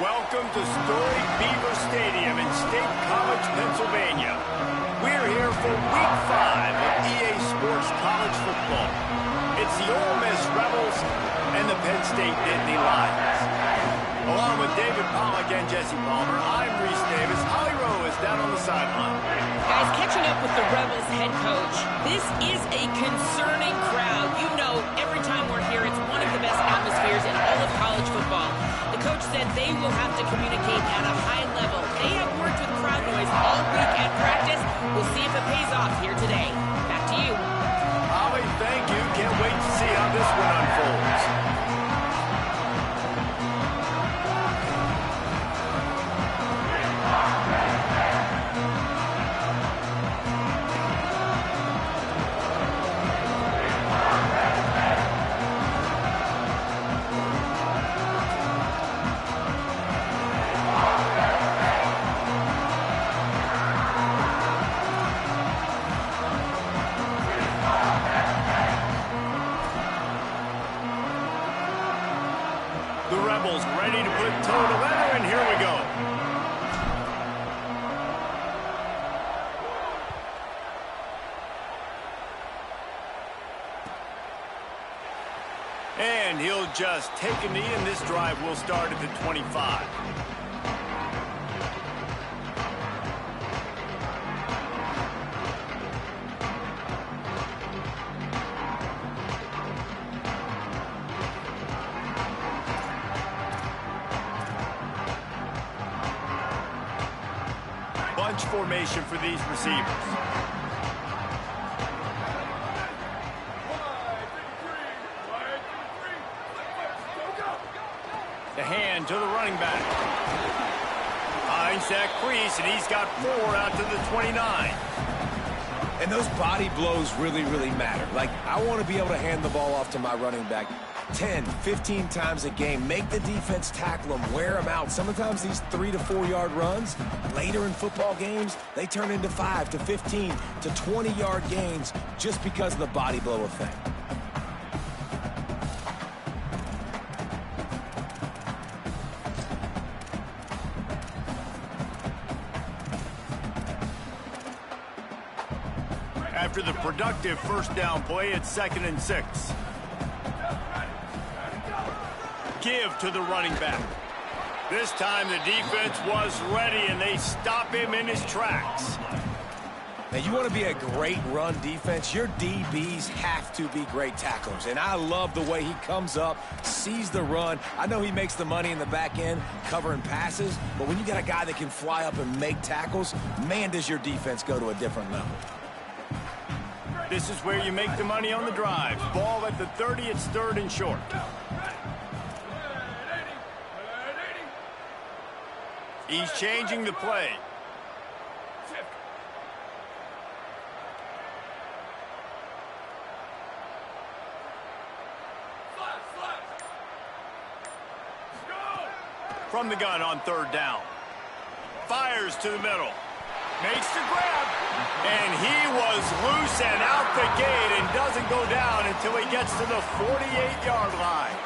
Welcome to storied Beaver Stadium in State College, Pennsylvania. We're here for Week 5 of EA Sports College Football. It's the Ole Miss Rebels and the Penn State Nittany Lions. Along with David Pollack and Jesse Palmer, I'm Reese Davis. Holly Rowe is down on the sideline. Guys, catching up with the Rebels head coach, this is a concerning crowd. You know, every time we're here, it's one of the best atmospheres in all of college football. The coach said they will have to communicate at a high level. They have worked with crowd noise all week at practice. We'll see if it pays off here today. Back to you. Holly, thank you. Can't wait to see how this one unfolds. The Rebels ready to put toe to leather, and here we go. And he'll just take a knee, and this drive will start at the 25. Bunch formation for these receivers. The hand to the running back. Finds that crease, and he's got 4 out to the 29. And those body blows really, really matter. Like, I want to be able to hand the ball off to my running back 10, 15 times a game. Make the defense tackle them, wear them out. Sometimes these 3 to 4 yard runs, later in football games, they turn into 5 to 15 to 20 yard gains just because of the body blow effect. After the productive first down play, it's 2nd and 6. Give to the running back. This time the defense was ready, and they stop him in his tracks. Now, you want to be a great run defense, your DBs have to be great tacklers. And I love the way he comes up, sees the run. I know he makes the money in the back end covering passes, but when you got a guy that can fly up and make tackles, man, does your defense go to a different level. This is where you make the money on the drive. Ball at the 30, it's 3rd and short. He's changing the play. From the gun on 3rd down. Fires to the middle. Makes the grab. And he was loose and out the gate and doesn't go down until he gets to the 48-yard line.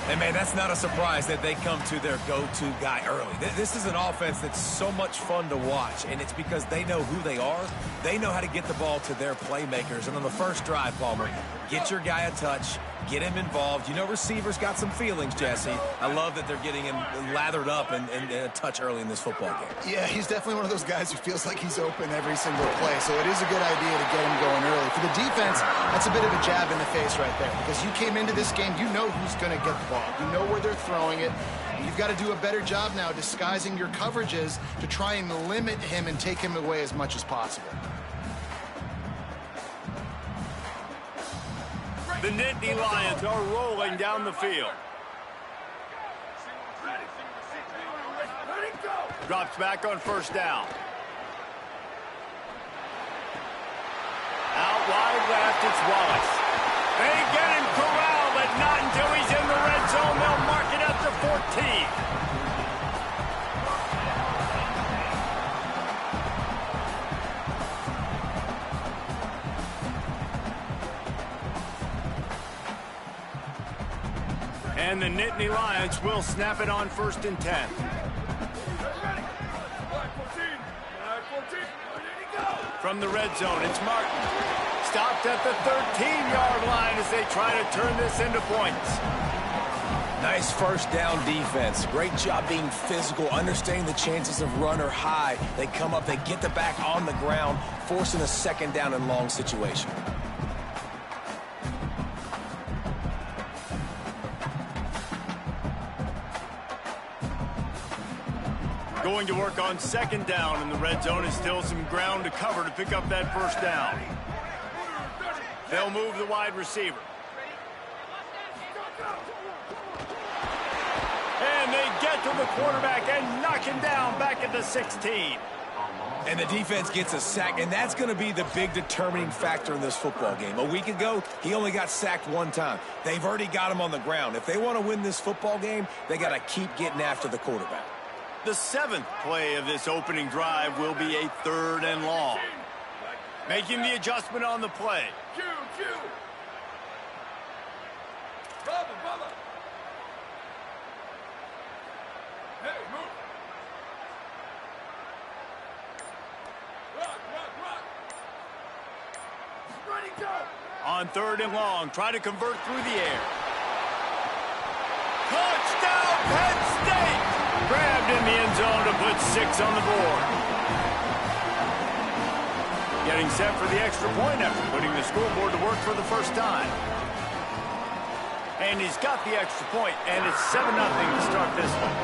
And, man, that's not a surprise that they come to their go-to guy early. This is an offense that's so much fun to watch, and it's because they know who they are. They know how to get the ball to their playmakers. And on the first drive, Palmer, get your guy a touch, get him involved. You know receivers got some feelings, Jesse. I love that they're getting him lathered up and a touch early in this football game. Yeah, he's definitely one of those guys who feels like he's open every single play, so it is a good idea to get him going early. For the defense, that's a bit of a jab in the face right there, because you came into this game, you know who's going to get the ball. You know where they're throwing it. You've got to do a better job now disguising your coverages to try and limit him and take him away as much as possible. The Nittany Lions are rolling down the field. Drops back on 1st down. Out wide left, it's Wallace. They get him corralled, but not until he's in the red zone. They'll mark it at the 14. And the Nittany Lions will snap it on 1st and 10. From the red zone, it's Martin. Stopped at the 13-yard line as they try to turn this into points. Nice first down defense. Great job being physical, understanding the chances of run are high. They come up, they get the back on the ground, forcing a 2nd down and long situation. Going to work on 2nd down in the red zone is still some ground to cover to pick up that 1st down. They'll move the wide receiver. And they get to the quarterback and knock him down back at the 16. And the defense gets a sack, and that's going to be the big determining factor in this football game. A week ago, he only got sacked 1 time. They've already got him on the ground. If they want to win this football game, they got to keep getting after the quarterback. The 7th play of this opening drive will be a 3rd and long. Making the adjustment on the play. Hey, move. Rock. Ready, go. On 3rd and long, try to convert through the air. Touchdown, Penn State! Grabbed in the end zone to put 6 on the board. Getting set for the extra point after putting the scoreboard to work for the first time. And he's got the extra point, and it's 7-0 to start this one.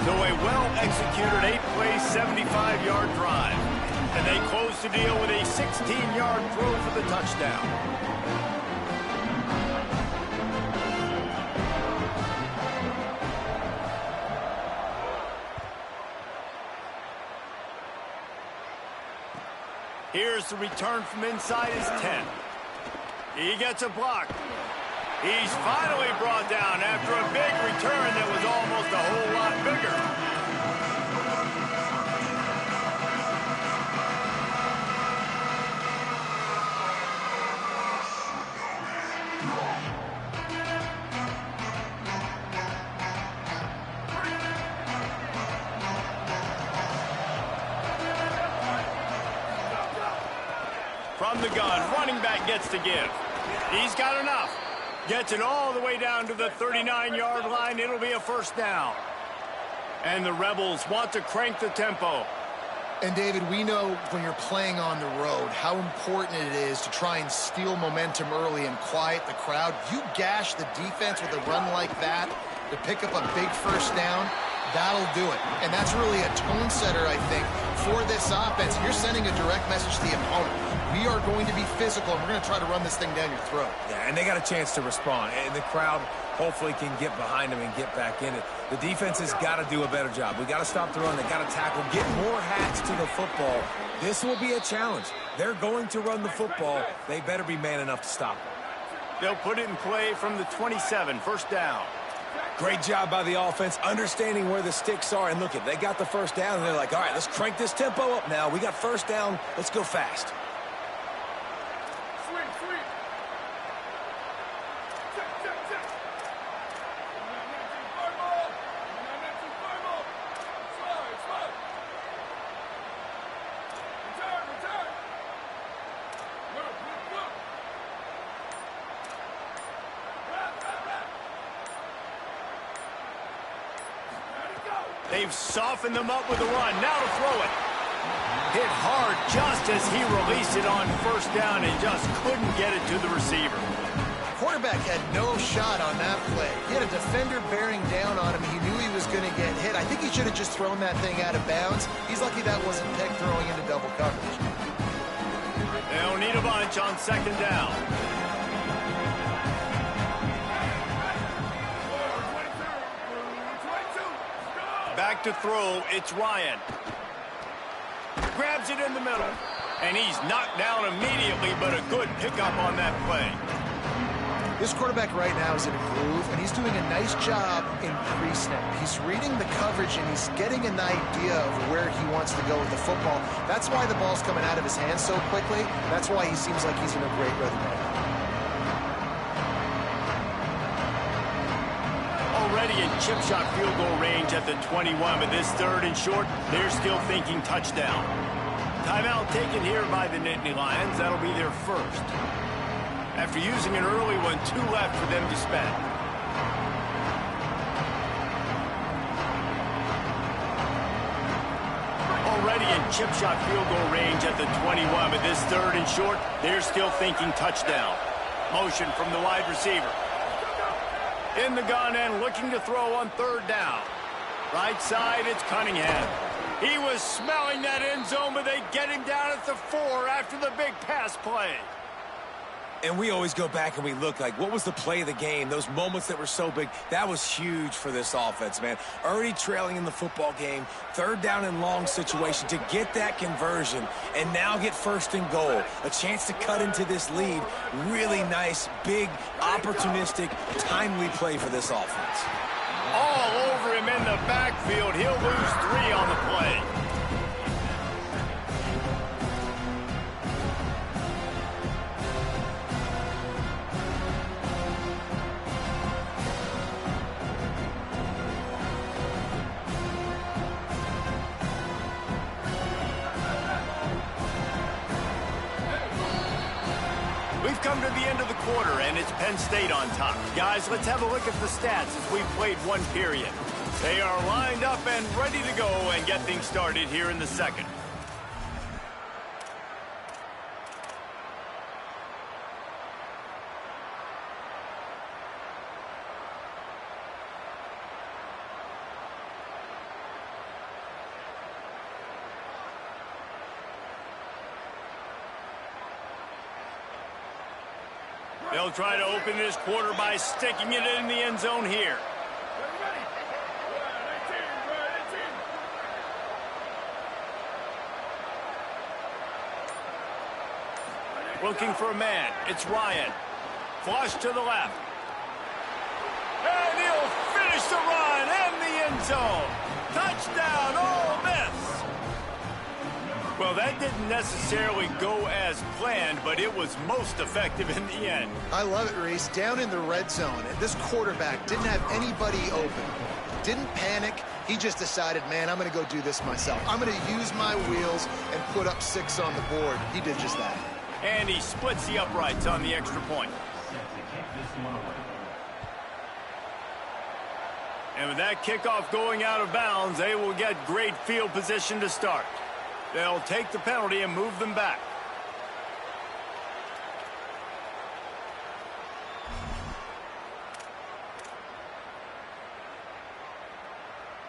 So a well-executed 8-play, 75-yard drive. And they close the deal with a 16-yard throw for the touchdown. Here's the return from inside his 10. He gets a block. He's finally brought down after a big return that was almost a whole lot bigger. From the gun, running back gets to give. He's got enough. Gets it all the way down to the 39-yard line. It'll be a 1st down. And the Rebels want to crank the tempo. And, David, we know when you're playing on the road how important it is to try and steal momentum early and quiet the crowd. You gash the defense with a run like that to pick up a big 1st down, that'll do it. And that's really a tone setter, I think, for this offense. You're sending a direct message to the opponent. We are going to be physical, and we're going to try to run this thing down your throat. Yeah, and they got a chance to respond. And the crowd hopefully can get behind them and get back in it. The defense has got to do a better job. We got to stop the run. They got to tackle, get more hats to the football. This will be a challenge. They're going to run the football. They better be man enough to stop them. They'll put it in play from the 27, 1st down. Great job by the offense, understanding where the sticks are. And look, they got the 1st down, and they're like, all right, let's crank this tempo up now. We got 1st down. Let's go fast. They've softened them up with a run. Now to throw it. Hit hard just as he released it on 1st down and just couldn't get it to the receiver. Quarterback had no shot on that play. He had a defender bearing down on him. He knew he was going to get hit. I think he should have just thrown that thing out of bounds. He's lucky that wasn't picked throwing into double coverage. They'll need a bunch on 2nd down. Back to throw, it's Ryan. Grabs it in the middle. And he's knocked down immediately, but a good pickup on that play. This quarterback right now is in a groove, and he's doing a nice job in pre-snap. He's reading the coverage, and he's getting an idea of where he wants to go with the football. That's why the ball's coming out of his hands so quickly. That's why he seems like he's in a great rhythm right now. chip shot field goal range at the 21, but this third and short, they're still thinking touchdown. Timeout taken here by the Nittany Lions. That'll be their first. After using an early one, 2 left for them to spend. Already in chip shot field goal range at the 21, but this third and short, they're still thinking touchdown. Motion from the wide receiver. In the gun and looking to throw on third down. Right side, it's Cunningham. He was smelling that end zone, but they get him down at the 4 after the big pass play. And we always go back and we look like, what was the play of the game? Those moments that were so big, that was huge for this offense, man. Already trailing in the football game, third down and long situation to get that conversion and now get first and goal. A chance to cut into this lead. Really nice, big, opportunistic, timely play for this offense. All over him in the backfield. He'll lose 3 on the play. We've come to the end of the quarter, and it's Penn State on top. Guys, let's have a look at the stats as we've played one period. They are lined up and ready to go and get things started here in the second. They'll try to open this quarter by sticking it in the end zone here. Looking for a man. It's Ryan. Flush to the left. And he'll finish the run in the end zone. Touchdown, Ole Miss. Well, that didn't necessarily go as planned, but it was most effective in the end. I love it, Reese. Down in the red zone, and this quarterback didn't have anybody open. Didn't panic. He just decided, man, I'm going to go do this myself. I'm going to use my wheels and put up 6 on the board. He did just that. And he splits the uprights on the extra point. And with that kickoff going out of bounds, they will get great field position to start. They'll take the penalty and move them back.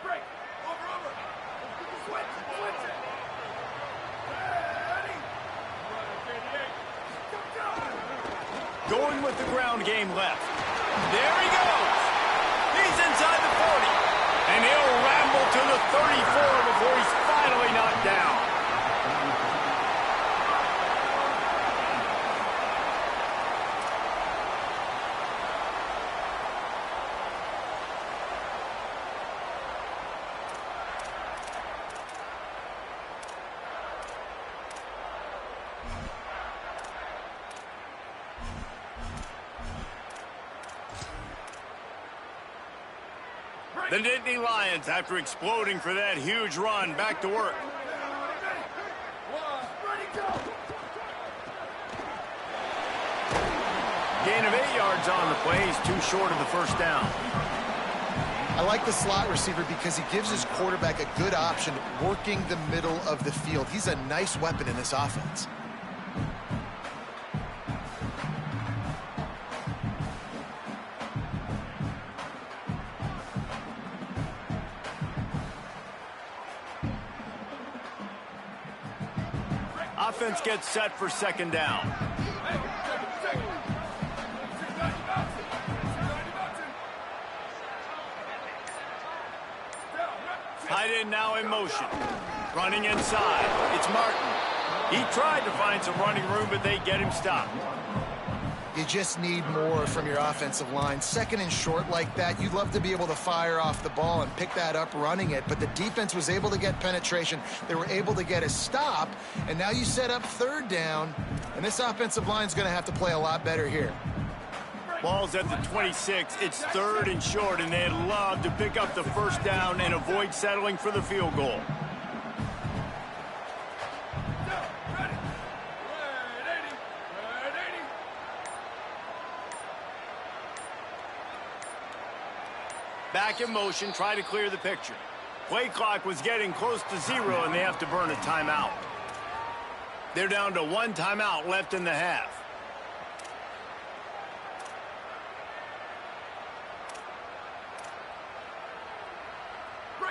Break. Over. Switch it. Ready. Going with the ground game left. There he goes. He's inside the 40. And he'll ramble to the 34 before he's finally knocked down. The Nittany Lions, after exploding for that huge run, back to work. Gain of 8 yards on the play. He's too short of the first down. I like the slot receiver because he gives his quarterback a good option working the middle of the field. He's a nice weapon in this offense. Offense gets set for second down. Tight end now in motion. Running inside. It's Martin. He tried to find some running room, but they get him stopped. You just need more from your offensive line. Second and short like that, you'd love to be able to fire off the ball and pick that up running it, but the defense was able to get penetration. They were able to get a stop, and now you set up third down, and this offensive line is going to have to play a lot better here. Ball's at the 26. It's 3rd and short, and they'd love to pick up the first down and avoid settling for the field goal. Back in motion, try to clear the picture. Play clock was getting close to 0, and they have to burn a timeout. They're down to 1 timeout left in the half.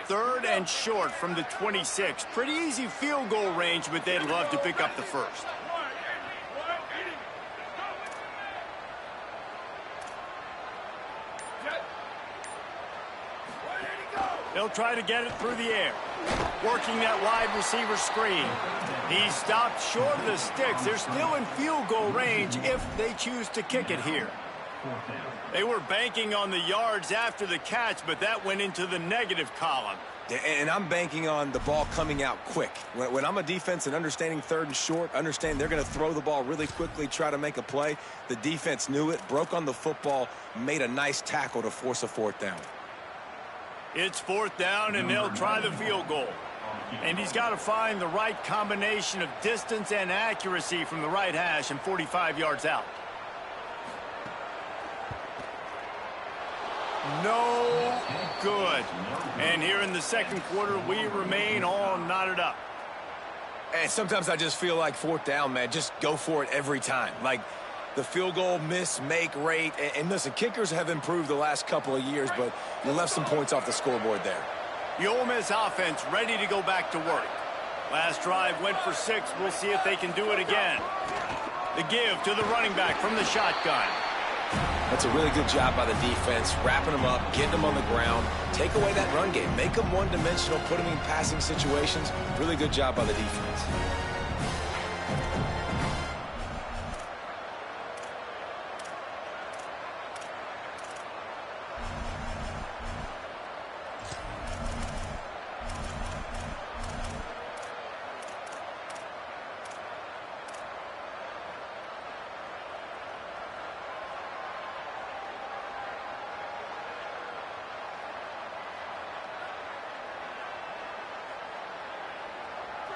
Third and short from the 26. Pretty easy field goal range, but they'd love to pick up the first. They'll try to get it through the air. Working that wide receiver screen. He stopped short of the sticks. They're still in field goal range if they choose to kick it here. They were banking on the yards after the catch, but that went into the negative column. And I'm banking on the ball coming out quick. When I'm a defense and understanding 3rd and short, understand they're going to throw the ball really quickly, try to make a play. The defense knew it, broke on the football, made a nice tackle to force a 4th down. It's 4th down, and they'll try the field goal. And he's got to find the right combination of distance and accuracy from the right hash and 45 yards out. No good. And here in the second quarter, we remain all knotted up. And sometimes I just feel like 4th down, man, just go for it every time. Like the field goal miss-make rate. And listen, kickers have improved the last couple of years, but you left some points off the scoreboard there. The Ole Miss offense ready to go back to work. Last drive went for 6. We'll see if they can do it again. The give to the running back from the shotgun. That's a really good job by the defense, wrapping them up, getting them on the ground, take away that run game, make them one-dimensional, put them in passing situations. Really good job by the defense.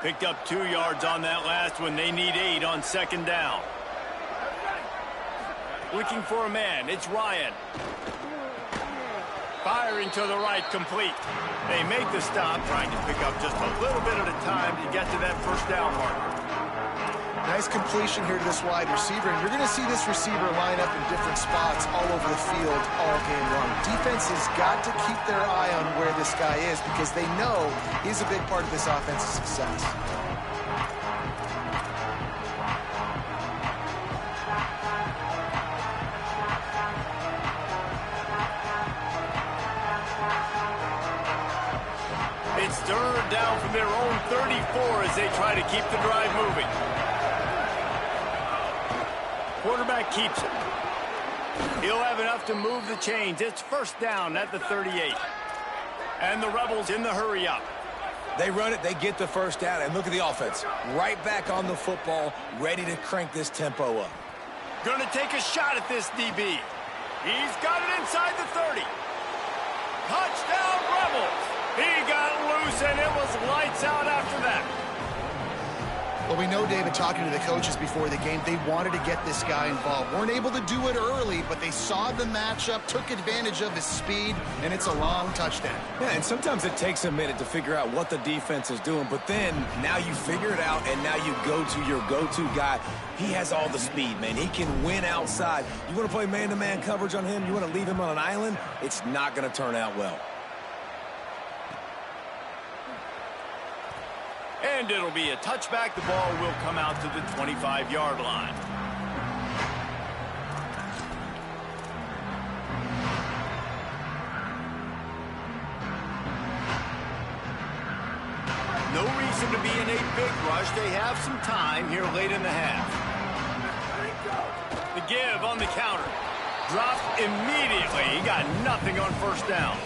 Picked up 2 yards on that last one. They need 8 on 2nd down. Looking for a man. It's Ryan. Firing to the right, complete. They make the stop, trying to pick up just a little bit at a time to get to that first down marker. Nice completion here to this wide receiver, and you're going to see this receiver line up in different spots all over the field all game long. Defense has got to keep their eye on where this guy is because they know he's a big part of this offense's success. It's 3rd down from their own 34 as they try to keep the drive moving. Quarterback keeps it. He'll have enough to move the chains. It's 1st down at the 38. And the Rebels in the hurry-up. They run it, they get the first down, and look at the offense. Right back on the football, ready to crank this tempo up. Gonna take a shot at this DB. He's got it inside the 30. Touchdown, Rebels! He got loose, and it was lights out after that. Well, we know, David, talking to the coaches before the game, they wanted to get this guy involved. Weren't able to do it early, but they saw the matchup, took advantage of his speed, and it's a long touchdown. Yeah, and sometimes it takes a minute to figure out what the defense is doing, but then now you figure it out, and now you go to your go-to guy. He has all the speed, man. He can win outside. You want to play man-to-man coverage on him? You want to leave him on an island? It's not going to turn out well. And it'll be a touchback. The ball will come out to the 25-yard line. No reason to be in a big rush. They have some time here late in the half. The give on the counter. Dropped immediately. He got nothing on 1st down.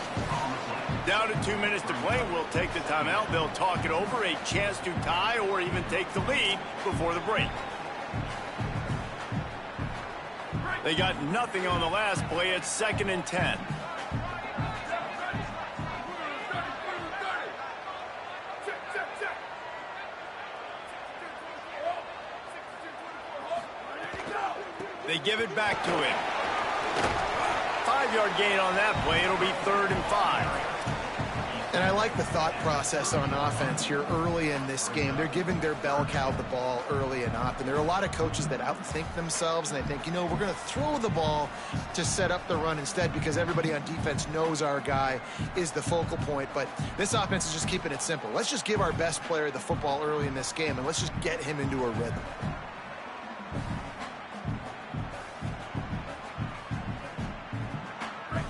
Down to 2 minutes to play. We'll take the timeout. They'll talk it over. A chance to tie or even take the lead before the break. They got nothing on the last play. It's 2nd and 10. They give it back to him. 5-yard gain on that play. It'll be 3rd and 5. And I like the thought process on offense here early in this game. They're giving their bell cow the ball early and often. There are a lot of coaches that outthink themselves, and they think, you know, we're going to throw the ball to set up the run instead because everybody on defense knows our guy is the focal point. But this offense is just keeping it simple. Let's just give our best player the football early in this game, and let's just get him into a rhythm.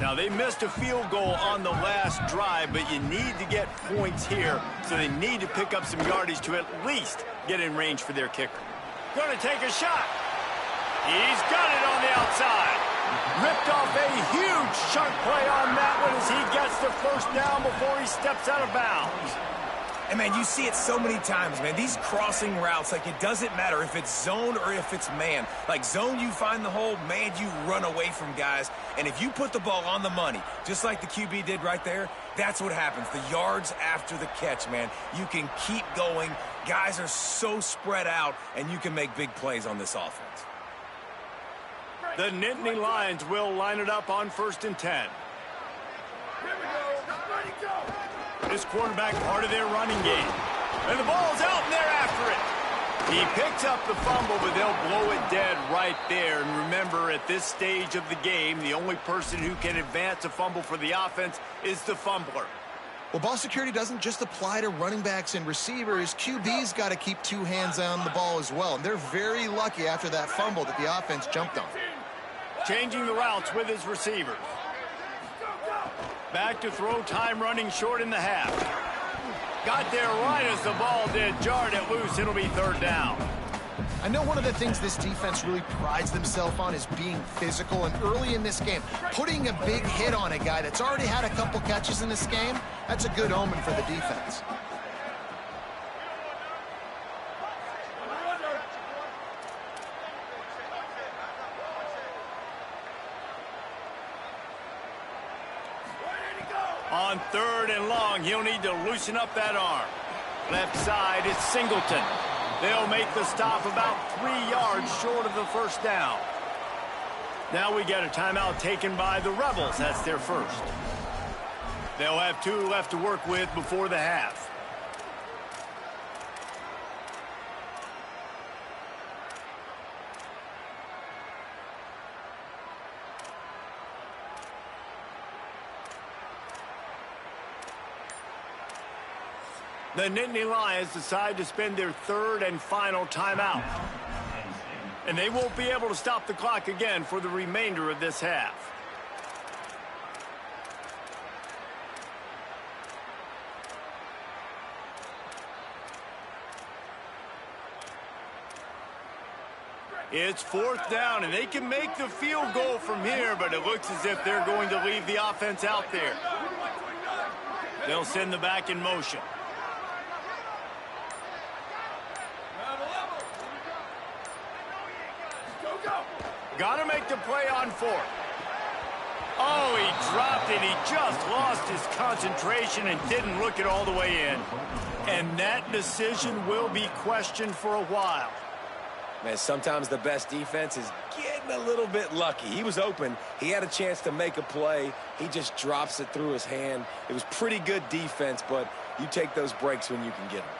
Now, they missed a field goal on the last drive, but you need to get points here, so they need to pick up some yardage to at least get in range for their kicker. Going to take a shot. He's got it on the outside. Ripped off a huge chunk play on that one as he gets the first down before he steps out of bounds. And, man, you see it so many times, man. These crossing routes, like, it doesn't matter if it's zone or if it's man. Like, zone, you find the hole. Man, you run away from guys. And if you put the ball on the money, just like the QB did right there, that's what happens. The yards after the catch, man. You can keep going. Guys are so spread out, and you can make big plays on this offense. The Nittany Lions will line it up on 1st and 10. Here we go. Ready, go. This quarterback part of their running game. And the ball's out, and they're after it. He picks up the fumble, but they'll blow it dead right there. And remember, at this stage of the game, the only person who can advance a fumble for the offense is the fumbler. Well, ball security doesn't just apply to running backs and receivers. QB's got to keep 2 hands on the ball as well. And they're very lucky after that fumble that the offense jumped on. Changing the routes with his receivers. Back to throw, time running short in the half. Got there right as the ball did. Jarred it loose. It'll be 3rd down. I know one of the things this defense really prides themselves on is being physical. And early in this game, putting a big hit on a guy that's already had a couple catches in this game, that's a good omen for the defense. On 3rd and long, he'll need to loosen up that arm. Left side is Singleton. They'll make the stop about 3 yards short of the first down. Now we get a timeout taken by the Rebels. That's their first. They'll have 2 left to work with before the half. The Nittany Lions decide to spend their 3rd and final timeout. And they won't be able to stop the clock again for the remainder of this half. It's 4th down, and they can make the field goal from here, but it looks as if they're going to leave the offense out there. They'll send the back in motion. Got to make the play on 4th. Oh, he dropped it. He just lost his concentration and didn't look it all the way in. And that decision will be questioned for a while. Man, sometimes the best defense is getting a little bit lucky. He was open. He had a chance to make a play. He just drops it through his hand. It was pretty good defense, but you take those breaks when you can get them.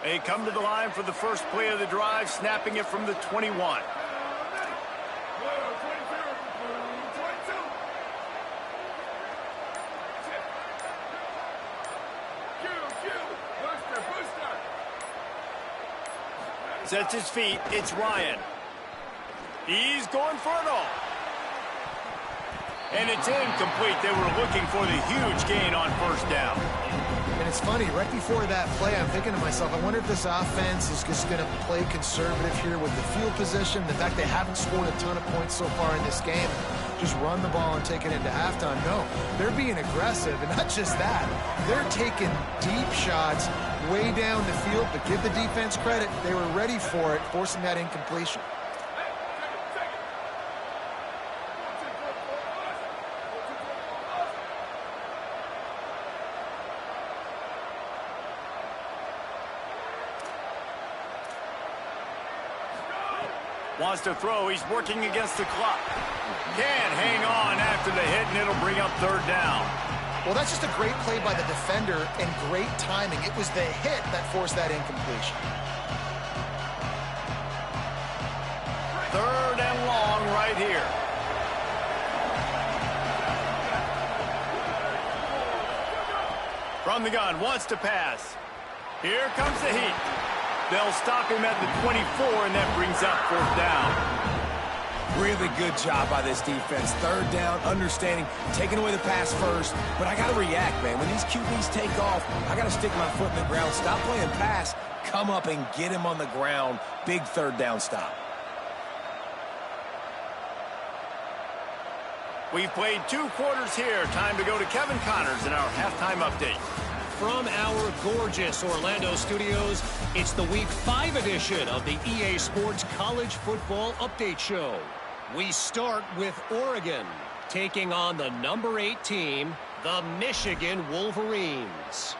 They come to the line for the first play of the drive, snapping it from the 21. Sets his feet. It's Ryan. He's going for it all. And it's incomplete. They were looking for the huge gain on 1st down. And it's funny, right before that play, I'm thinking to myself, I wonder if this offense is just going to play conservative here with the field position. The fact they haven't scored a ton of points so far in this game. Just run the ball and take it into halftime. No, they're being aggressive, and not just that. They're taking deep shots way down the field, but give the defense credit. They were ready for it, forcing that incompletion. Wants to throw. He's working against the clock. Can't hang on after the hit, and it'll bring up third down. Well, that's just a great play by the defender and great timing. It was the hit that forced that incompletion. Third and long right here. From the gun, wants to pass. Here comes the heat. They'll stop him at the 24, and that brings up fourth down. Really good job by this defense. Third down, understanding, taking away the pass first. But I got to react, man. When these QBs take off, I got to stick my foot in the ground. Stop playing pass. Come up and get him on the ground. Big third down stop. We've played 2 quarters here. Time to go to Kevin Connors in our halftime update. From our gorgeous Orlando studios, it's the Week 5 edition of the EA Sports College Football Update Show. We start with Oregon, taking on the number 8 team, the Michigan Wolverines.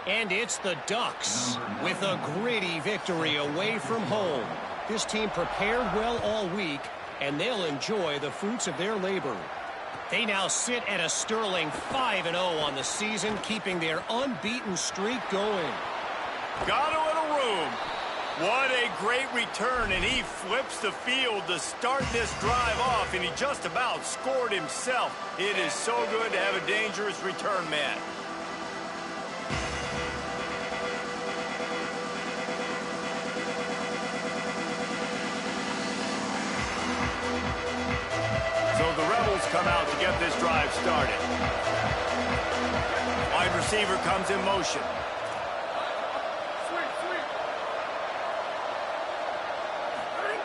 And it's the Ducks with a gritty victory away from home. This team prepared well all week, and they'll enjoy the fruits of their labor. They now sit at a sterling 5-0 on the season, keeping their unbeaten streak going. Got a little room. What a great return, and he flips the field to start this drive off, and he just about scored himself. It is so good to have a dangerous return man. So the Rebels come out to get this drive started. Wide receiver comes in motion.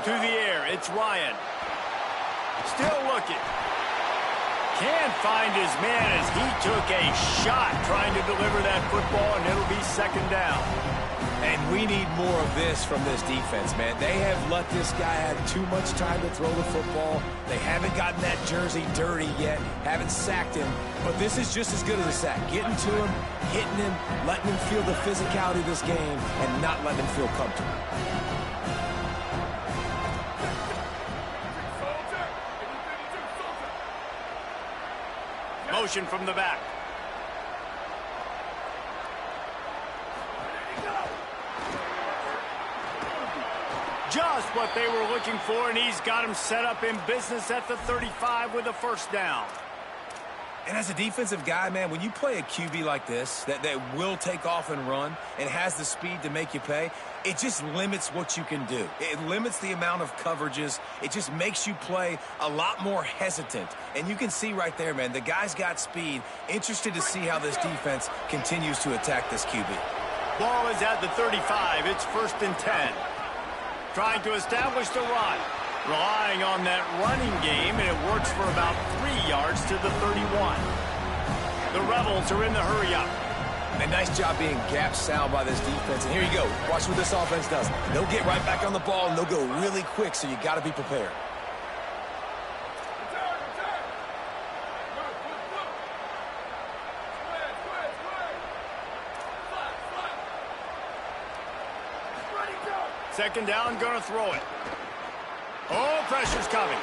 To the air, it's Ryan. Still looking. Can't find his man as he took a shot trying to deliver that football, and it'll be second down. And we need more of this from this defense, man. They have let this guy have too much time to throw the football. They haven't gotten that jersey dirty yet, haven't sacked him. But this is just as good as a sack. Getting to him, hitting him, letting him feel the physicality of this game, and not letting him feel comfortable. Motion from the back. Just what they were looking for, and he's got him set up in business at the 35 with a first down. And as a defensive guy, man, when you play a QB like this that will take off and run and has the speed to make you pay, it just limits what you can do. It limits the amount of coverages. It just makes you play a lot more hesitant. And you can see right there, man, the guy's got speed. Interested to see how this defense continues to attack this QB. Ball is at the 35. It's first and 10. Trying to establish the run. Relying on that running game, and it works for about 3 yards to the 31. The Rebels are in the hurry-up. A nice job being gap sound by this defense. And here you go. Watch what this offense does. They'll get right back on the ball, and they'll go really quick, so you got to be prepared. Second down, gonna throw it. Oh, pressure's coming.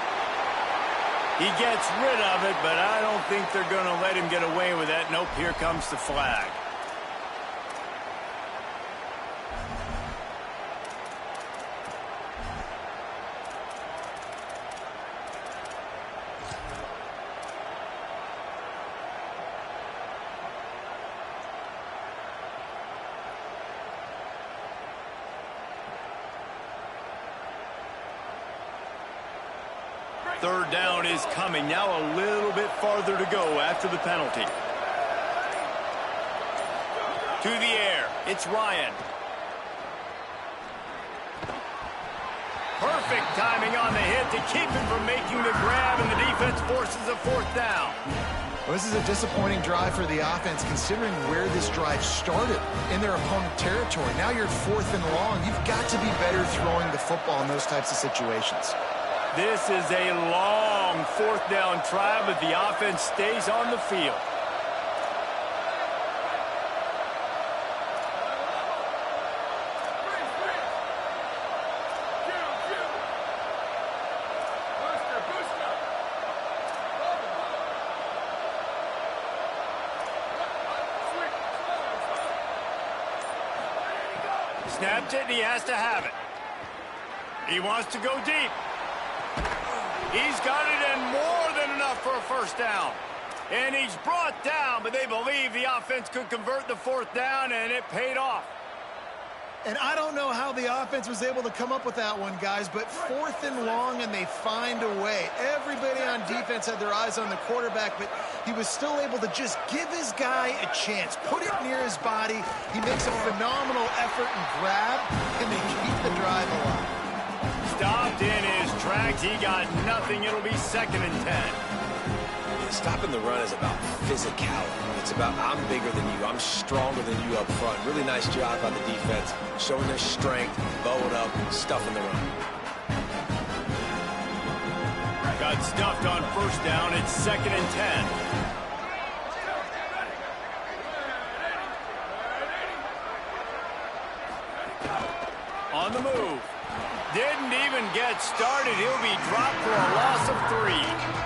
He gets rid of it, but I don't think they're gonna let him get away with that. Nope, here comes the flag. Third down is coming. Now a little bit farther to go after the penalty. To the air. It's Ryan. Perfect timing on the hit to keep him from making the grab, and the defense forces a fourth down. Well, this is a disappointing drive for the offense, considering where this drive started in their opponent territory. Now you're fourth and long. You've got to be better throwing the football in those types of situations. This is a long fourth down try, but the offense stays on the field. snaps it, and he has to have it. He wants to go deep. He's got it, and more than enough for a first down. And he's brought down, but they believe the offense could convert the fourth down, and it paid off. And I don't know how the offense was able to come up with that one, guys, but 4th and long, and they find a way. Everybody on defense had their eyes on the quarterback, but he was still able to just give his guy a chance, put it near his body. He makes a phenomenal effort and grab, and they keep the drive alive. Stopped in his tracks. He got nothing. It'll be 2nd and 10. Stopping the run is about physicality. It's about I'm bigger than you. I'm stronger than you up front. Really nice job by the defense, showing their strength, bowing up, stuffing the run. Got stuffed on first down. It's 2nd and 10. On the move. Didn't even get started. He'll be dropped for a loss of 3.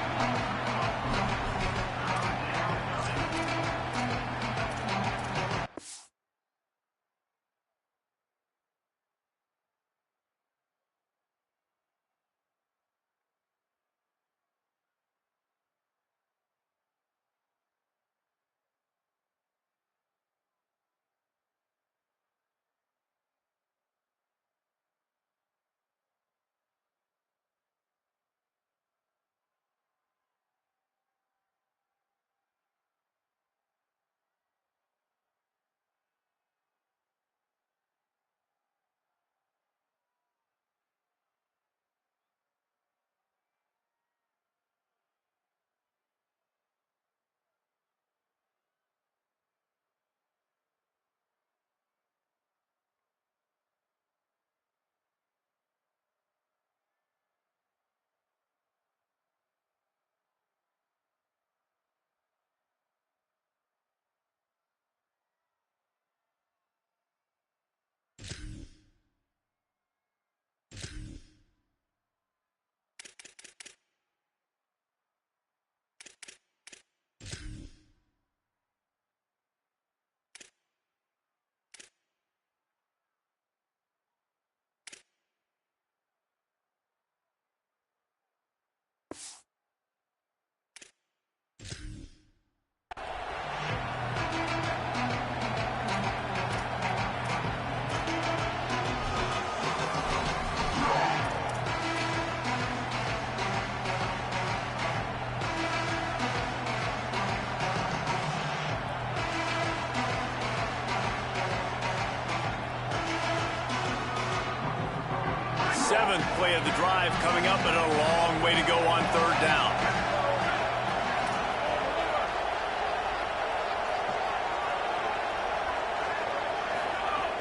Seventh play of the drive coming up, but a long way to go on third down.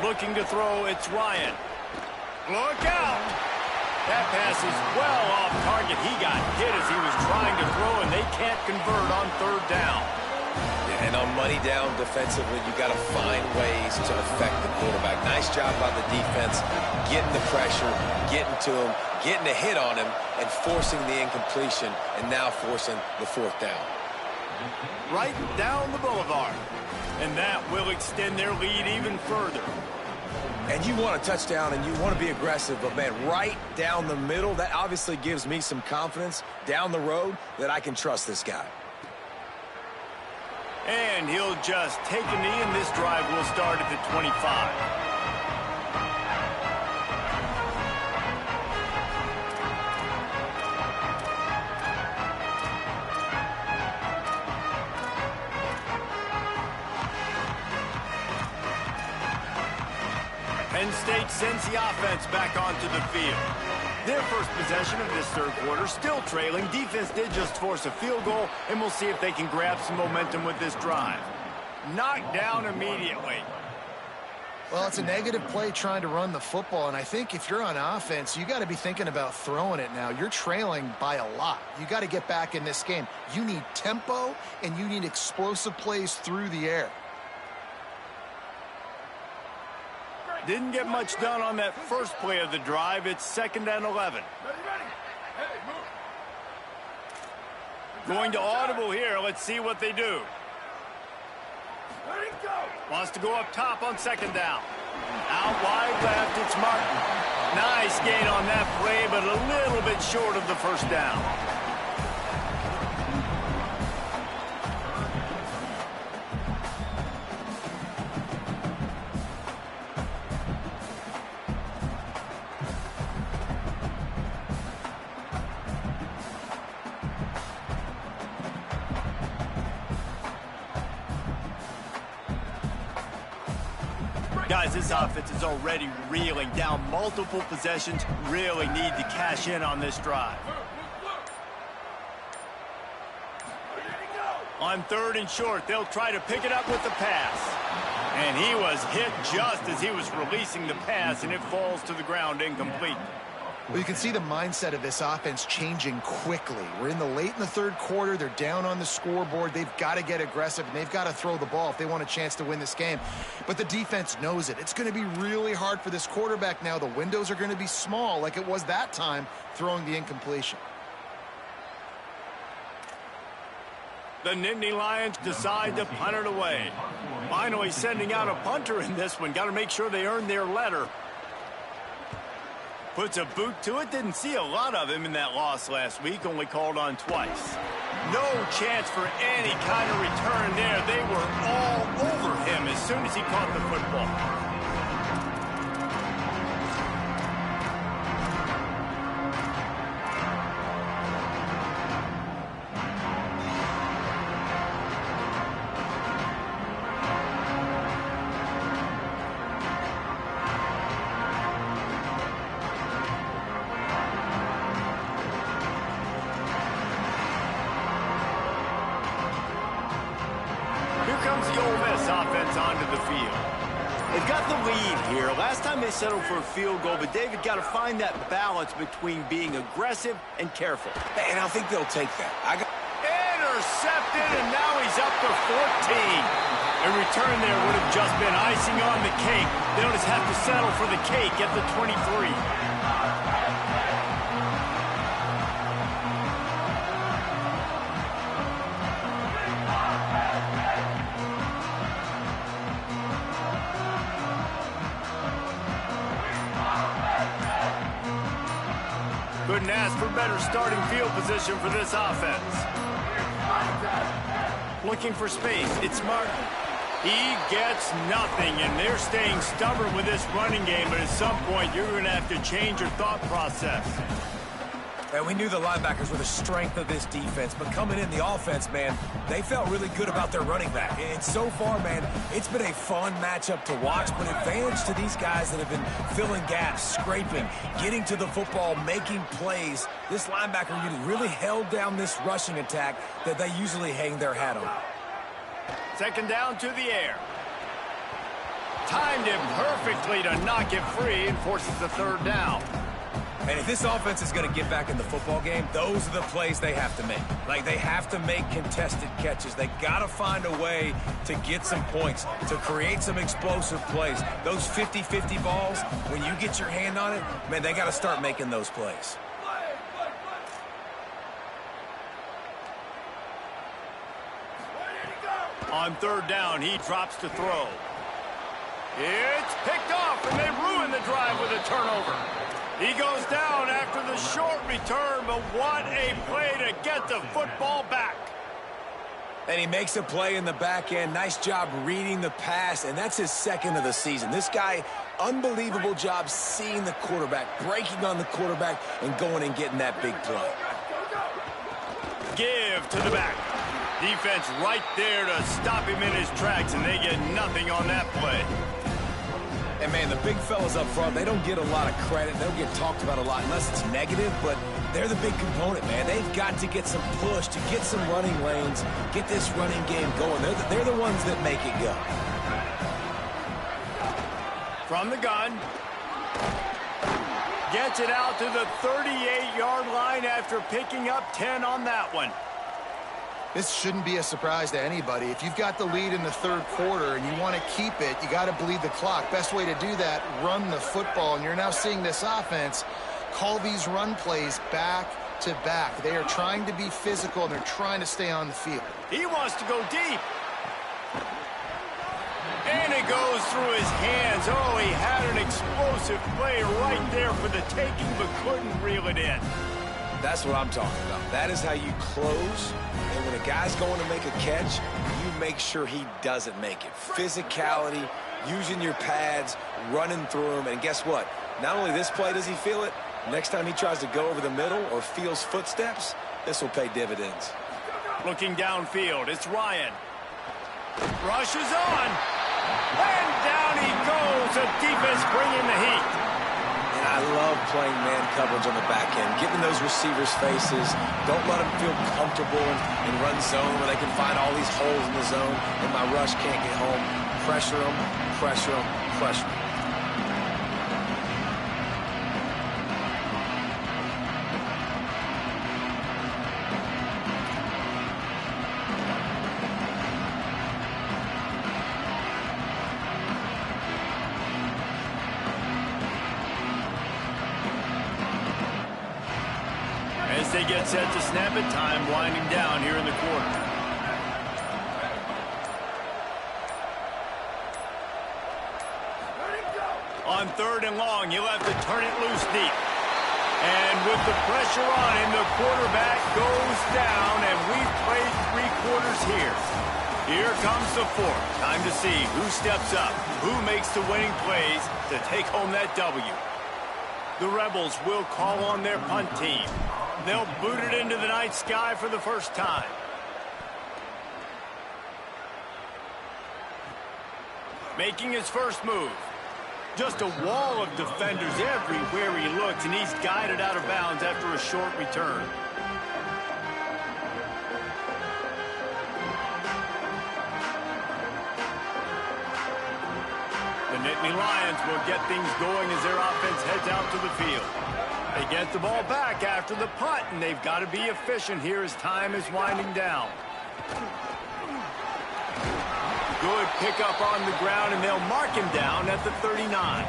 Looking to throw, it's Ryan. Look out! That pass is well off target. He got hit as he was trying to throw, and they can't convert on third down. Yeah, and on money down defensively, you got to find ways to affect the quarterback. Nice job by the defense, getting the pressure, getting to him, getting a hit on him, and forcing the incompletion, and now forcing the fourth down. Right down the boulevard. And that will extend their lead even further. And you want a touchdown, and you want to be aggressive, but, man, right down the middle, that obviously gives me some confidence down the road that I can trust this guy. And he'll just take a knee, and this drive will start at the 25. Penn State sends the offense back onto the field. Their first possession of this third quarter, still trailing. Defense did just force a field goal, and we'll see if they can grab some momentum with this drive. Knocked down immediately. Well, it's a negative play trying to run the football, and I think if you're on offense, you got to be thinking about throwing it now. You're trailing by a lot. You got to get back in this game. You need tempo, and you need explosive plays through the air. Didn't get much done on that first play of the drive. It's 2nd and 11. Going to audible here. Let's see what they do. Wants to go up top on 2nd down. Out wide left, it's Martin. Nice gain on that play, but a little bit short of the first down. Guys, this offense is already reeling down multiple possessions. Really need to cash in on this drive. On 3rd and short, they'll try to pick it up with the pass. And he was hit just as he was releasing the pass, and it falls to the ground incomplete. Well, you can see the mindset of this offense changing quickly. We're in the 3rd quarter. They're down on the scoreboard. They've got to get aggressive, and they've got to throw the ball if they want a chance to win this game. But the defense knows it. It's going to be really hard for this quarterback now. The windows are going to be small like it was that time throwing the incompletion. The Nittany Lions decide to punt it away. Finally sending out a punter in this one. Got to make sure they earn their letter. Puts a boot to it. Didn't see a lot of him in that loss last week. Only called on twice. No chance for any kind of return there. They were all over him as soon as he caught the football. They've got the lead here. Last time they settled for a field goal, but David got to find that balance between being aggressive and careful. And I think they'll take that. Intercepted, and now he's up to 14. A return there would have just been icing on the cake. They'll just have to settle for the cake at the 23. Couldn't ask for better starting field position for this offense. Looking for space, it's Martin. He gets nothing, and they're staying stubborn with this running game, but at some point you're going to have to change your thought process. And we knew the linebackers were the strength of this defense, but coming in the offense, man, they felt really good about their running back. And so far, man, it's been a fun matchup to watch, but advantage to these guys that have been filling gaps, scraping, getting to the football, making plays. This linebacker unit really held down this rushing attack that they usually hang their hat on. 2nd down to the air. Timed him perfectly to knock it free and forces the 3rd down. And if this offense is going to get back in the football game, those are the plays they have to make. Like, they have to make contested catches. They got to find a way to get some points, to create some explosive plays. Those 50-50 balls, when you get your hand on it, man, they got to start making those plays. On 3rd down, he drops to throw. It's picked off, and they ruin the drive with a turnover. He goes down after the short return, but what a play to get the football back. And he makes a play in the back end. Nice job reading the pass, and that's his 2nd of the season. This guy, unbelievable job seeing the quarterback, breaking on the quarterback, and going and getting that big play. Give to the back. Defense right there to stop him in his tracks, and they get nothing on that play. And, man, the big fellas up front, they don't get a lot of credit. They don't get talked about a lot unless it's negative, but they're the big component, man. They've got to get some push, to get some running lanes, get this running game going. They're the ones that make it go. From the gun. Gets it out to the 38-yard line after picking up 10 on that one. This shouldn't be a surprise to anybody. If you've got the lead in the 3rd quarter and you want to keep it, you got to bleed the clock. Best way to do that, run the football. And you're now seeing this offense call these run plays back to back. They are trying to be physical, and they're trying to stay on the field. He wants to go deep. And it goes through his hands. Oh, he had an explosive play right there for the taking, but couldn't reel it in. That's what I'm talking about. That is how you close. And when a guy's going to make a catch, you make sure he doesn't make it. Physicality, using your pads, running through him. And guess what? Not only this play does he feel it, next time he tries to go over the middle or feels footsteps, this will pay dividends. Looking downfield, it's Ryan. Rushes on. And down he goes. The defense bringing the heat. And I love playing man coverage on the back end, getting those receivers' faces. Don't let them feel comfortable in run zone where they can find all these holes in the zone and my rush can't get home. Pressure them, pressure them, pressure them. As they get set to snap it, time winding down here in the quarter. On 3rd and long, you'll have to turn it loose deep. And with the pressure on him, the quarterback goes down, and we've played 3 quarters here. Here comes the 4th. Time to see who steps up, who makes the winning plays to take home that W. The Rebels will call on their punt team. They'll boot it into the night sky for the first time. Making his first move. Just a wall of defenders everywhere he looks, and he's guided out of bounds after a short return. The Nittany Lions will get things going as their offense heads out to the field. They get the ball back after the punt, and they've got to be efficient here as time is winding down. Good pickup on the ground, and they'll mark him down at the 39.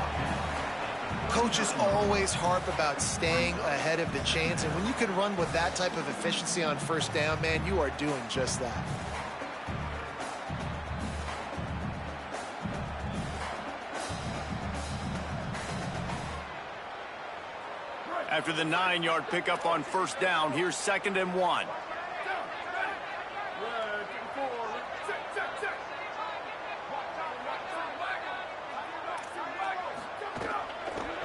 Coaches always harp about staying ahead of the chains, and when you can run with that type of efficiency on 1st down, man, you are doing just that. After the 9-yard pickup on 1st down, here's 2nd and 1.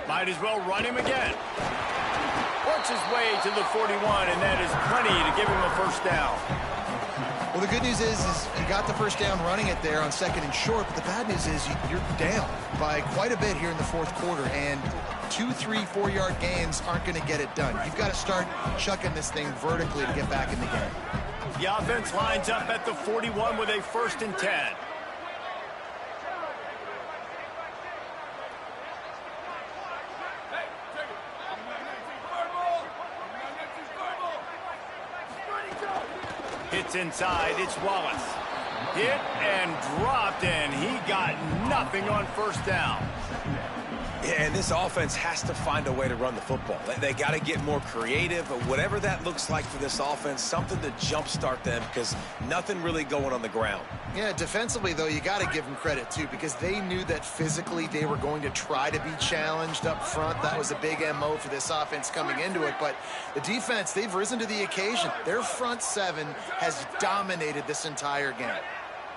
Might as well run him again. Works his way to the 41, and that is plenty to give him a 1st down. Well, the good news is you got the 1st down running it there on 2nd and short, but the bad news is you're down by quite a bit here in the 4th quarter, and 2, 3, 4-yard gains aren't going to get it done. You've got to start chucking this thing vertically to get back in the game. The offense lines up at the 41 with a 1st and 10. Hits inside, it's Wallace. Hit and dropped, and he got nothing on 1st down. Yeah, and this offense has to find a way to run the football. They got to get more creative, but whatever that looks like for this offense, something to jumpstart them because nothing really going on the ground. Yeah, defensively, though, you got to give them credit, too, because they knew that physically they were going to try to be challenged up front. That was a big MO for this offense coming into it, but the defense, they've risen to the occasion. Their front 7 has dominated this entire game.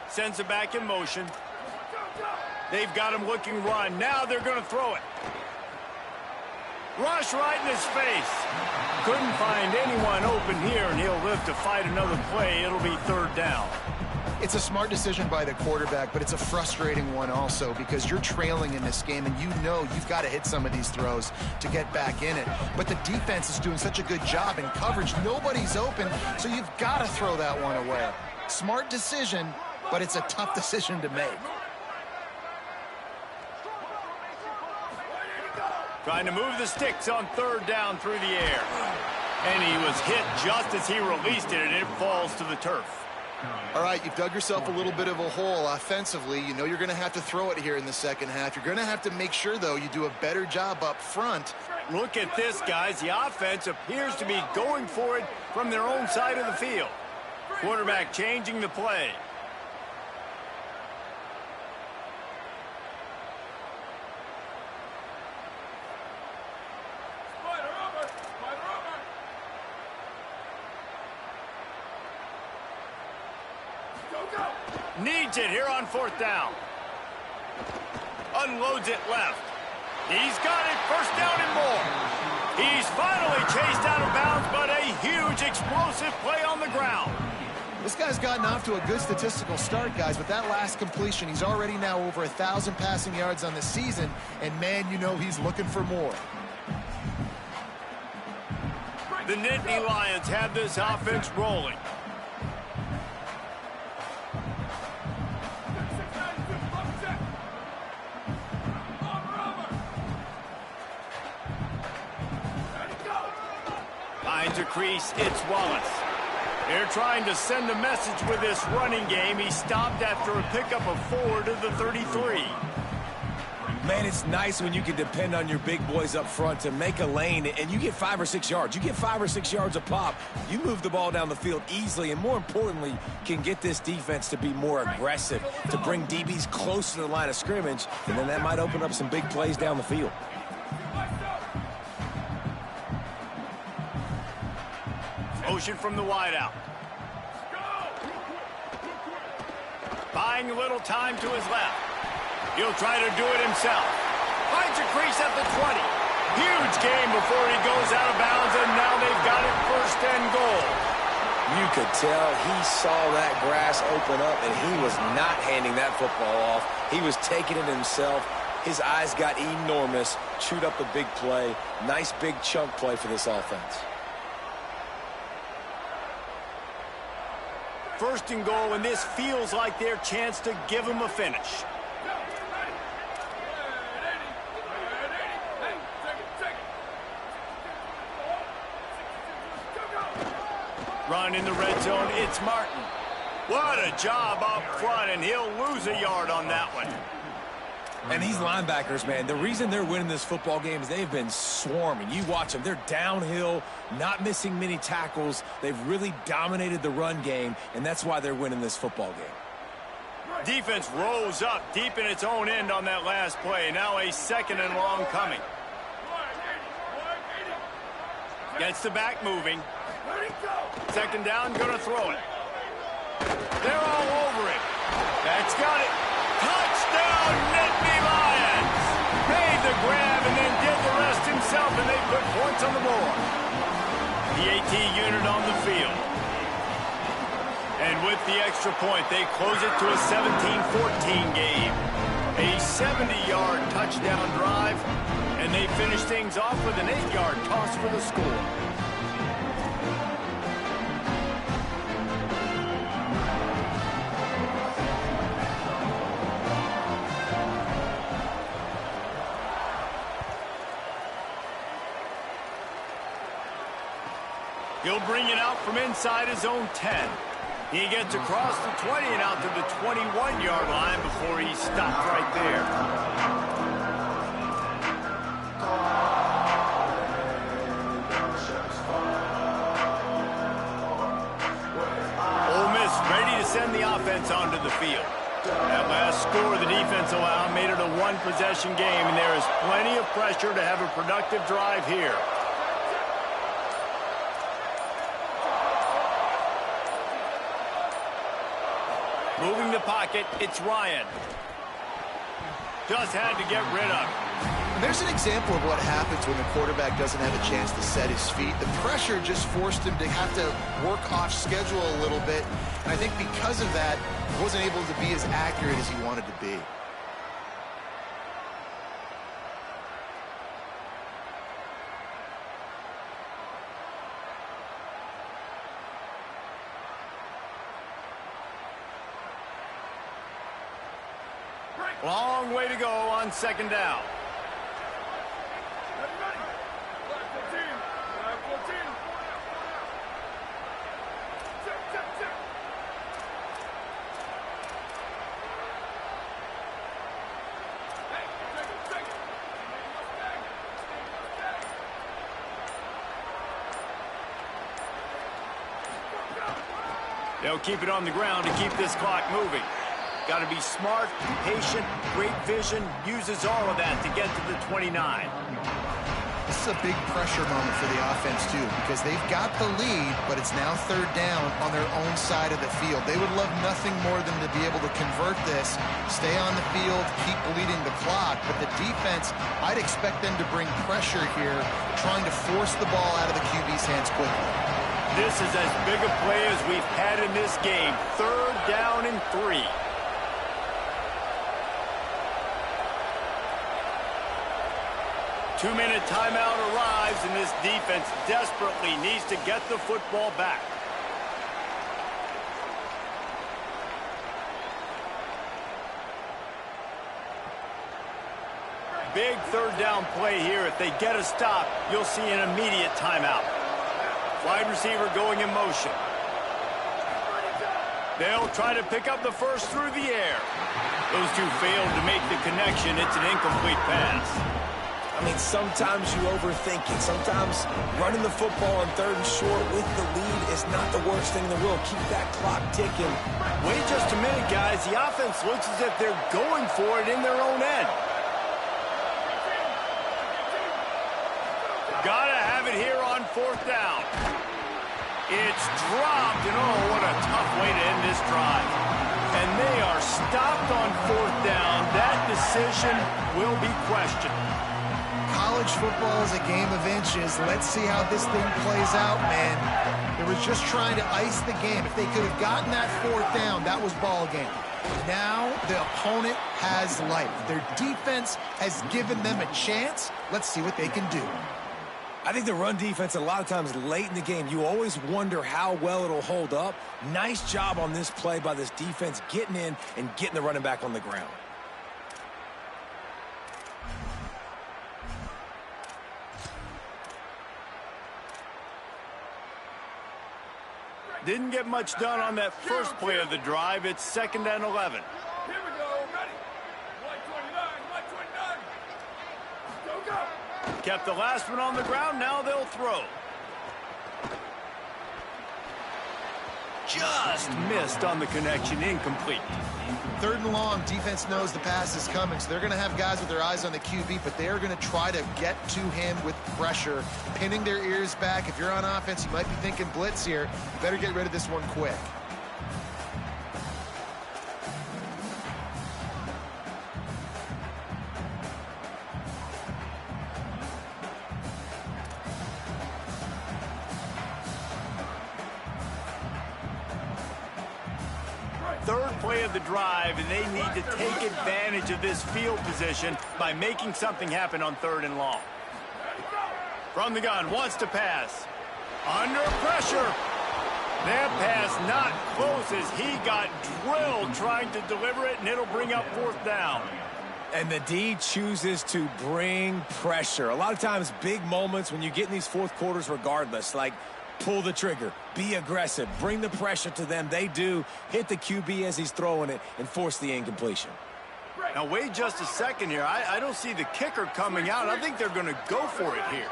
Sends it back in motion. They've got him looking run. Now they're going to throw it. Rush right in his face. Couldn't find anyone open here, and he'll live to fight another play. It'll be 3rd down. It's a smart decision by the quarterback, but it's a frustrating one also because you're trailing in this game, and you know you've got to hit some of these throws to get back in it. But the defense is doing such a good job in coverage. Nobody's open, so you've got to throw that one away. Smart decision, but it's a tough decision to make. Trying to move the sticks on 3rd down through the air. And he was hit just as he released it, and it falls to the turf. All right, you've dug yourself a little bit of a hole offensively. You know you're going to have to throw it here in the 2nd half. You're going to have to make sure, though, you do a better job up front. Look at this, guys. The offense appears to be going for it from their own side of the field. Quarterback changing the play. Needs it here on 4th down. Unloads it left. He's got it, 1st down and more. He's finally chased out of bounds, but a huge explosive play on the ground. This guy's gotten off to a good statistical start, guys. With that last completion, he's already now over 1,000 passing yards on the season, and man, you know he's looking for more. The Nittany Lions have this offense rolling. Finds a crease, it's Wallace. They're trying to send a message with this running game. He stopped after a pickup of 4 to the 33. Man, it's nice when you can depend on your big boys up front to make a lane and you get 5 or 6 yards. You get 5 or 6 yards a pop. You move the ball down the field easily and, more importantly, can get this defense to be more aggressive, to bring DBs close to the line of scrimmage, and then that might open up some big plays down the field. Motion from the wideout. Buying a little time to his left. He'll try to do it himself. Finds a crease at the 20. Huge game before he goes out of bounds, and now they've got it 1st and goal. You could tell he saw that grass open up, and he was not handing that football off. He was taking it himself. His eyes got enormous, chewed up a big play. Nice big chunk play for this offense. 1st and goal, and this feels like their chance to give him a finish. Run in the red zone, it's Martin. What a job up front, and he'll lose a yard on that one. And these linebackers, man, the reason they're winning this football game is they've been swarming. You watch them. They're downhill, not missing many tackles. They've really dominated the run game, and that's why they're winning this football game. Defense rose up deep in its own end on that last play. Now a 2nd and long coming. Gets the back moving. 2nd down, gonna throw it. They're all over it. That's got it. Touchdown, Nittany Lions! Made the grab and then did the rest himself, and they put points on the board. The AT unit on the field. And with the extra point, they close it to a 17-14 game. A 70-yard touchdown drive, and they finish things off with an 8-yard toss for the score. He'll bring it out from inside his own 10. He gets across the 20 and out to the 21-yard line before he stopped right there. Ole Miss ready to send the offense onto the field. That last score the defense allowed made it a one-possession game, and there is plenty of pressure to have a productive drive here. Moving the pocket, it's Ryan. Just had to get rid of it. There's an example of what happens when the quarterback doesn't have a chance to set his feet. The pressure just forced him to have to work off schedule a little bit. And I think because of that, he wasn't able to be as accurate as he wanted to be. Long way to go on 2nd down. They'll keep it on the ground to keep this clock moving. Got to be smart, patient, great vision, uses all of that to get to the 29. is a big pressure moment for the offense, too, because they've got the lead, but it's now third down on their own side of the field. They would love nothing more than to be able to convert this, stay on the field, keep bleeding the clock. But the defense, I'd expect them to bring pressure here, trying to force the ball out of the QB's hands quickly. This is as big a play as we've had in this game. Third down and 3. Two-minute timeout arrives, and this defense desperately needs to get the football back. Big third down play here. If they get a stop, you'll see an immediate timeout. Wide receiver going in motion. They'll try to pick up the first through the air. Those two failed to make the connection. It's an incomplete pass. I mean, sometimes you overthink it. Sometimes running the football on third and short with the lead is not the worst thing in the world. Keep that clock ticking. Wait just a minute, guys. The offense looks as if they're going for it in their own end. Gotta have it here on fourth down. It's dropped, and oh, what a tough way to end this drive. And they are stopped on fourth down. That decision will be questioned. College football is a game of inches. Let's see how this thing plays out, man. They were just trying to ice the game. If they could have gotten that fourth down, that was ball game. Now the opponent has life. Their defense has given them a chance. Let's see what they can do. I think the run defense, a lot of times late in the game, you always wonder how well it'll hold up. Nice job on this play by this defense, getting in and getting the running back on the ground. Didn't get much done on that first play of the drive. It's 2nd and 11. Here we go. Ready. 129. 129. Go, go. Kept the last one on the ground. Now they'll throw. Just missed on the connection. Incomplete. Third and long, defense knows the pass is coming, so they're going to have guys with their eyes on the QB, but they're going to try to get to him with pressure, pinning their ears back. If you're on offense, you might be thinking blitz here. You better get rid of this one quick. Third play of the drive, and they need to take advantage of this field position by making something happen on 3rd and long. From the gun, wants to pass. Under pressure. That pass not close as he got drilled trying to deliver it, and it'll bring up 4th down. And the D chooses to bring pressure. A lot of times, big moments when you get in these fourth quarters regardless, like pull the trigger, be aggressive, bring the pressure to them. They do hit the QB as he's throwing it and force the incompletion. Now, wait just a second here. I don't see the kicker coming out. I think they're going to go for it here.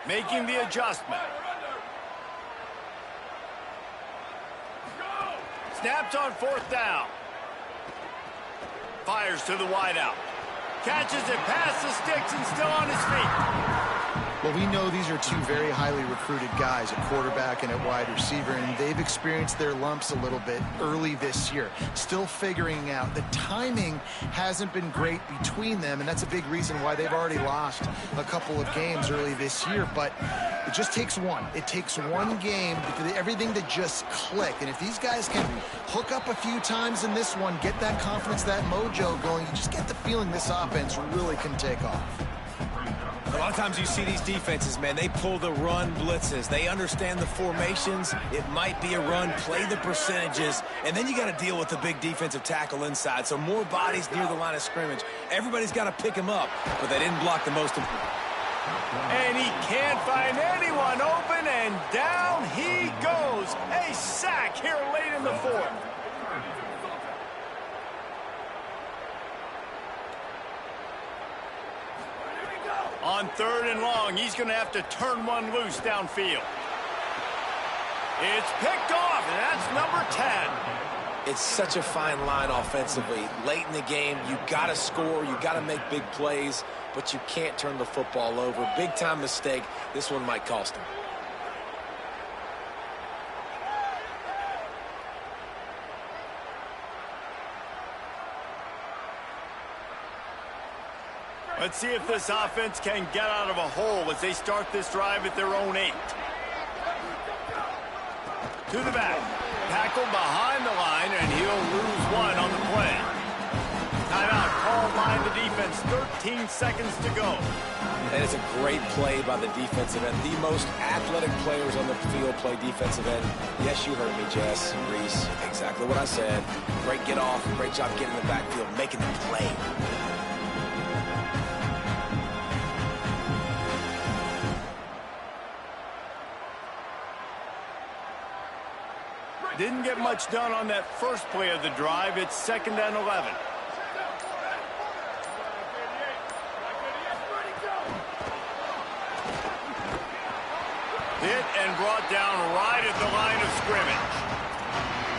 Making the adjustment. Snaps on 4th down. Fires to the wideout. Catches it past the sticks and still on his feet. Well, we know these are two very highly recruited guys, a quarterback and a wide receiver, and they've experienced their lumps a little bit early this year. Still figuring out. The timing hasn't been great between them, and that's a big reason why they've already lost a couple of games early this year. But it just takes one. It takes one game for everything to just click. And if these guys can hook up a few times in this one, get that confidence, that mojo going, you just get the feeling this offense really can take off. A lot of times you see these defenses, man, they pull the run blitzes. They understand the formations. It might be a run, play the percentages, and then you got to deal with the big defensive tackle inside. So more bodies near the line of scrimmage. Everybody's got to pick him up, but they didn't block the most important. And he can't find anyone open, and down he goes. A sack here late in the 4th. On 3rd and long, he's going to have to turn one loose downfield. It's picked off, and that's number 10. It's such a fine line offensively. Late in the game, you got to score, you got to make big plays, but you can't turn the football over. Big-time mistake. This one might cost him. Let's see if this offense can get out of a hole as they start this drive at their own 8. To the back. Tackled behind the line, and he'll lose one on the play. Timeout called by the defense. 13 seconds to go. And it's a great play by the defensive end. The most athletic players on the field play defensive end. Yes, you heard me, Jess, Reese. Exactly what I said. Great get off. Great job getting in the backfield, making the play. Didn't get much done on that first play of the drive. It's 2nd and 11. Hit and brought down right at the line of scrimmage.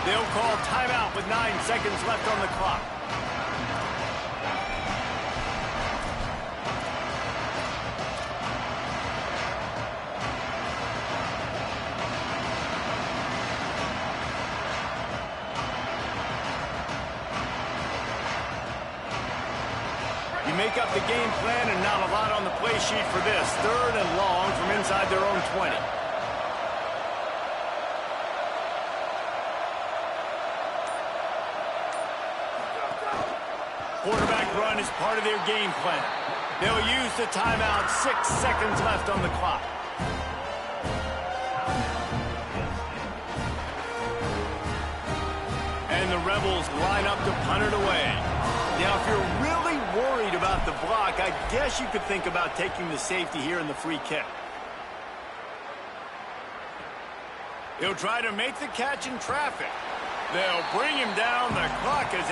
They'll call timeout with 9 seconds left on the clock. You make up the game plan and not a lot on the play sheet for this. 3rd and long from inside their own 20. Quarterback run is part of their game plan. They'll use the timeout. 6 seconds left on the clock. And the Rebels line up to punt it away. Now, if you're really worried about the block, I guess you could think about taking the safety here in the free kick. He'll try to make the catch in traffic. They'll bring him down. The clock is